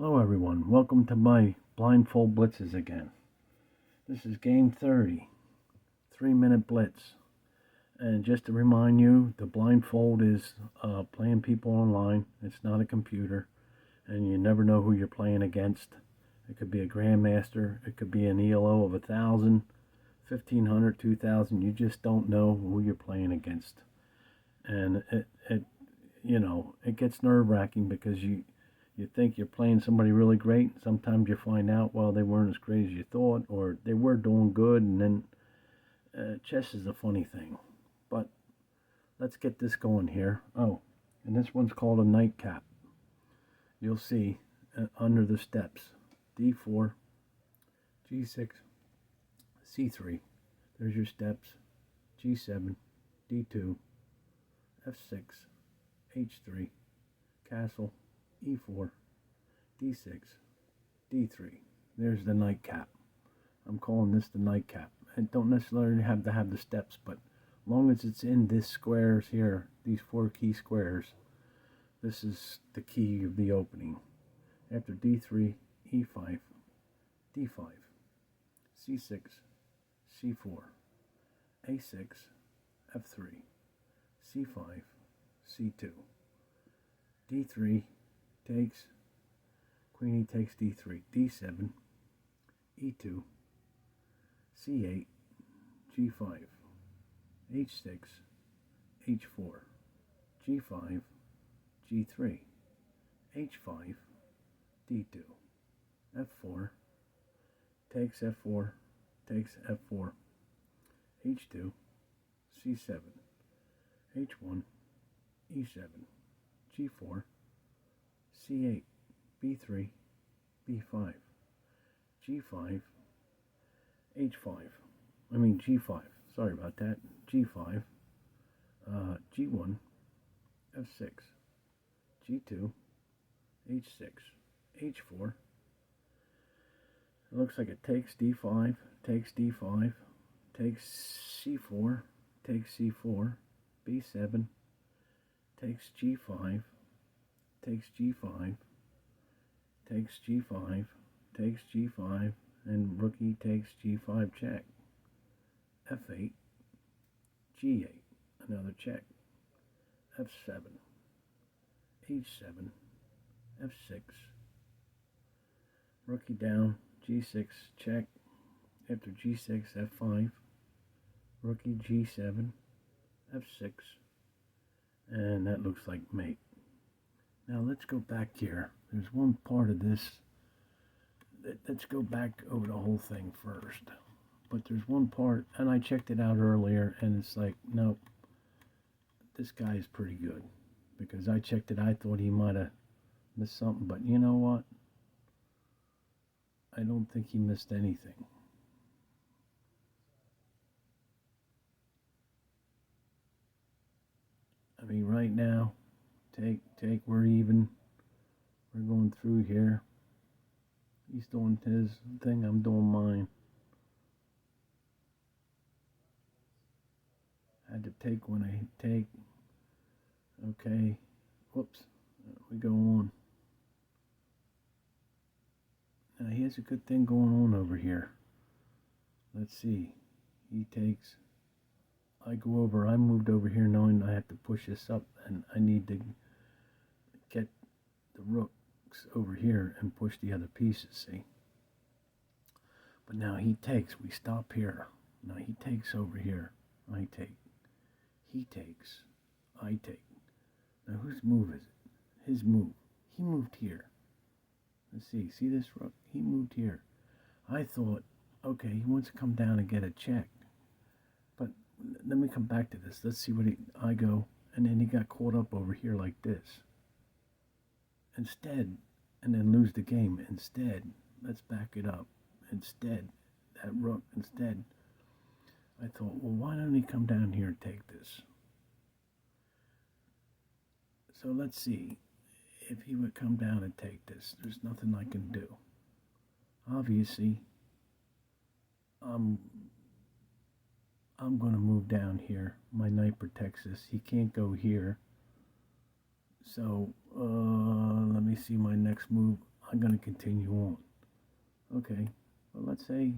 Hello everyone, welcome to my blindfold blitzes again. This is game 30, 3-minute blitz. And just to remind you, the blindfold is playing people online. It's not a computer, and you never know who you're playing against. It could be a grandmaster, it could be an ELO of 1,000, 1,500, 2,000. You just don't know who you're playing against. And it gets nerve-wracking because you think you're playing somebody really great. Sometimes you find out, well, they weren't as great as you thought, or they were doing good, and then chess is a funny thing. But let's get this going here. Oh, and this one's called a nightcap. You'll see under the steps, D4, G6, C3. There's your steps, G7, D2, F6, H3, castle, E4, D6, D3. There's the nightcap. I'm calling this the nightcap. And don't necessarily have to have the steps, but as long as it's in this squares here, these 4 key squares, this is the key of the opening. After D3, E5, D5, C6, C4, A6, F3, C5, C2, D3 takes, Queenie takes D3, D7, E2, C8, G5, H6, H4, G5, G3, H5, D2, F4, takes F4, takes F4, H2, C7, H1, E7, G4, C8, B3, B5, G5, G5, sorry about that, G5, G1, F6, G2, H6, H4. It looks like it takes D5, takes D5, takes C4, takes C4, B7, takes G5, takes G5, takes G5, takes G5, and rookie takes G5 check. F8, G8, another check. F7, H7, F6, rookie down, G6 check. After G6, F5, rookie G7, F6, and that looks like mate. Now let's go back here. There's one part of this. Let's go back over the whole thing first. But there's one part, and I checked it out earlier, and it's like, nope, this guy is pretty good. Because I checked it, I thought he might have missed something, but you know what? I don't think he missed anything. I mean, right now, we're even. We're going through here. He's doing his thing, I'm doing mine. Had to take when I take. Okay. Whoops. We go on. Now he has a good thing going on over here. Let's see. He takes. I go over. I moved over here knowing I have to push this up, and I need to get the rooks over here and push the other pieces, see? But now he takes. We stop here. Now he takes over here. I take. He takes. I take. Now whose move is it? His move. He moved here. Let's see. See this rook? He moved here. I thought, okay, he wants to come down and get a check. But let me come back to this. Let's see what I go. And then he got caught up over here like this. Instead, and then lose the game. Instead, let's back it up. Instead, that rook, instead, I thought, well, why don't he come down here and take this? So let's see if he would come down and take this. There's nothing I can do. Obviously, I'm going to move down here. My knight protects this. He can't go here. So let me see my next move. I'm going to continue on. Okay, well, let's say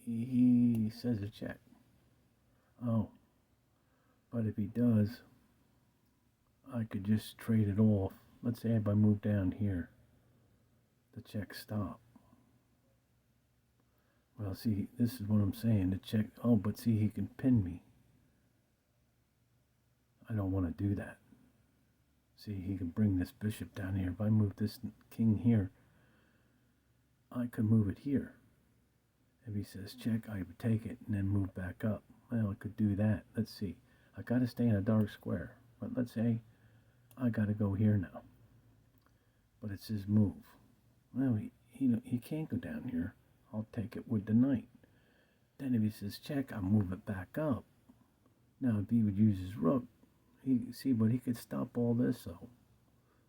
he says a check. Oh, but if he does, I could just trade it off. Let's say if I move down here, the check stop. Well, see, this is what I'm saying. The check, oh, but see, he can pin me. I don't want to do that. See, he can bring this bishop down here. If I move this king here, I could move it here. If he says check, I would take it and then move back up. Well, I could do that. Let's see. I got to stay in a dark square. But let's say I got to go here now. But it's his move. Well, he can't go down here. I'll take it with the knight. Then if he says check, I'll move it back up. Now, if he would use his rook, but he could stop all this, so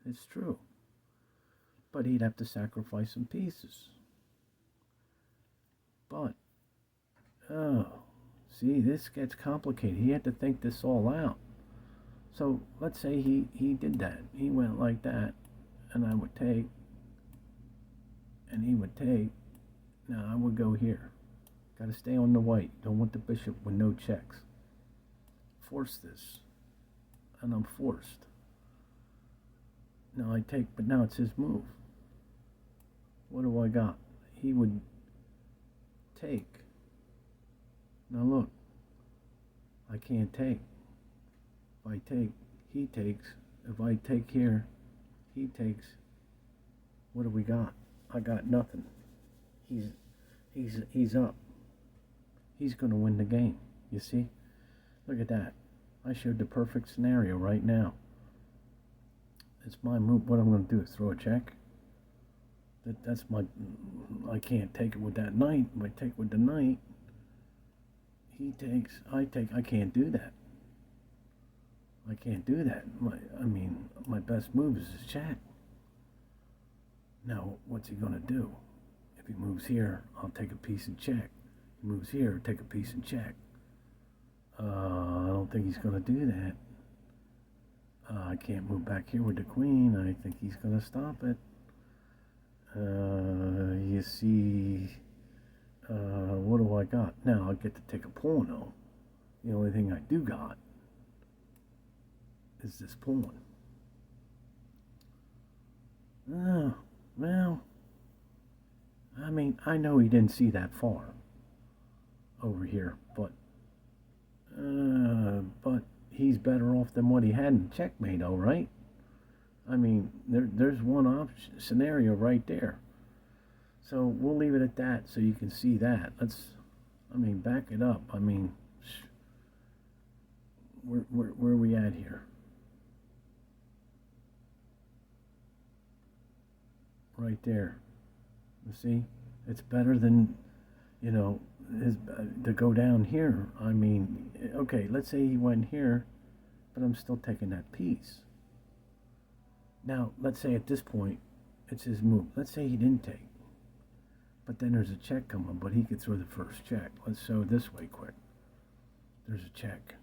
it's true. But he'd have to sacrifice some pieces. But, oh, see, this gets complicated. He had to think this all out. So let's say he did that. He went like that, and I would take, and he would take. Now I would go here. Got to stay on the white. Don't want the bishop with no checks. Force this. And I'm forced. Now I take, but now it's his move. What do I got? He would take. Now look, I can't take. If I take, he takes. If I take here, he takes. What do we got? I got nothing. He's up. He's going to win the game. You see? Look at that. I showed the perfect scenario right now. It's my move. What I'm going to do is throw a check. That's my. I can't take it with that knight. If I take with the knight, he takes. I take. I can't do that. I can't do that. My best move is his check. Now, what's he going to do? If he moves here, I'll take a piece and check. He moves here, take a piece and check. I don't think he's going to do that. I can't move back here with the queen. I think he's going to stop it. You see, what do I got? Now I get to take a pawn, though. The only thing I do got is this pawn. Oh, well, I know he didn't see that far over here, but he's better off than what he had in checkmate, all right? There's one scenario right there. So we'll leave it at that so you can see that. Back it up. Where are we at here? Right there. You see? It's better than, to go down here. Okay, let's say he went here, but I'm still taking that piece. Now, let's say at this point, it's his move. Let's say he didn't take. But then there's a check coming, but he could throw the first check. Let's show it this way quick. There's a check.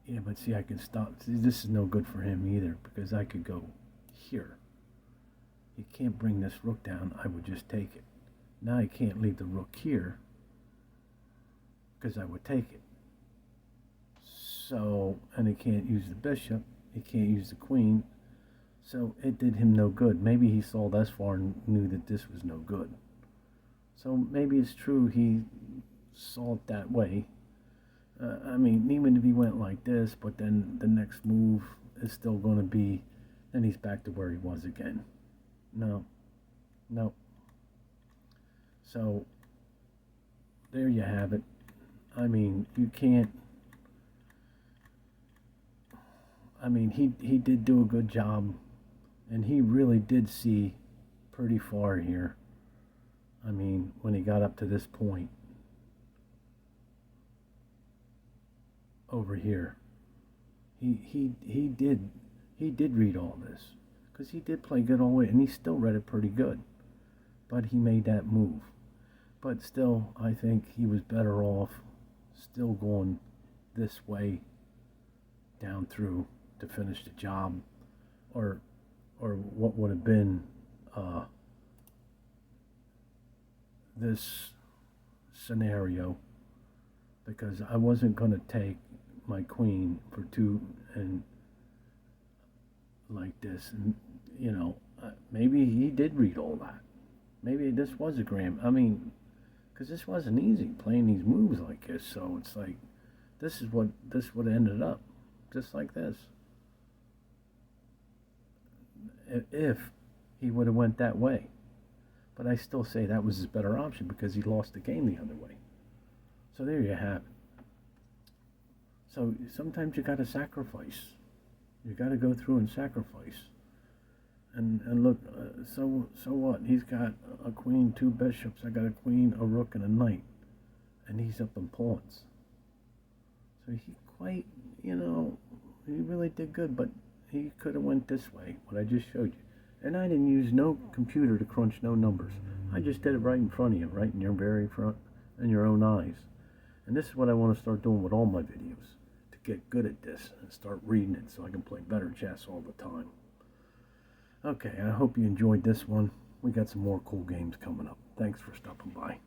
Yeah, but see, I can stop. See, this is no good for him either, because I could go here. He can't bring this rook down. I would just take it. Now I can't leave the rook here, because I would take it. So, and he can't use the bishop. He can't use the queen. So it did him no good. Maybe he saw this far and knew that this was no good. So maybe it's true he saw it that way. Even if he went like this, but then the next move is still going to be, then he's back to where he was again. No. So there you have it. You can't. He did do a good job, and he really did see pretty far here. When he got up to this point over here, he did read all this, because he did play good all the way, and he still read it pretty good, but he made that move. But still, I think he was better off still going this way down through to finish the job, or or what would have been this scenario, because I wasn't going to take my queen for 2 and like this, and maybe he did read all that. Maybe this was a gram. I mean, because this wasn't easy playing these moves like this. So it's like this would have ended up just like this if he would have went that way. But I still say that was his better option because he lost the game the other way. So there you have it. So sometimes you got to sacrifice. You got to go through and sacrifice. And look, so what? He's got a queen, 2 bishops. I got a queen, a rook, and a knight. And he's up in pawns. So he quite, he really did good. But he could have went this way, what I just showed you. And I didn't use no computer to crunch no numbers. I just did it right in front of you, right in your very front, in your own eyes. And this is what I want to start doing with all my videos, to get good at this and start reading it so I can play better chess all the time. Okay, I hope you enjoyed this one. We got some more cool games coming up. Thanks for stopping by.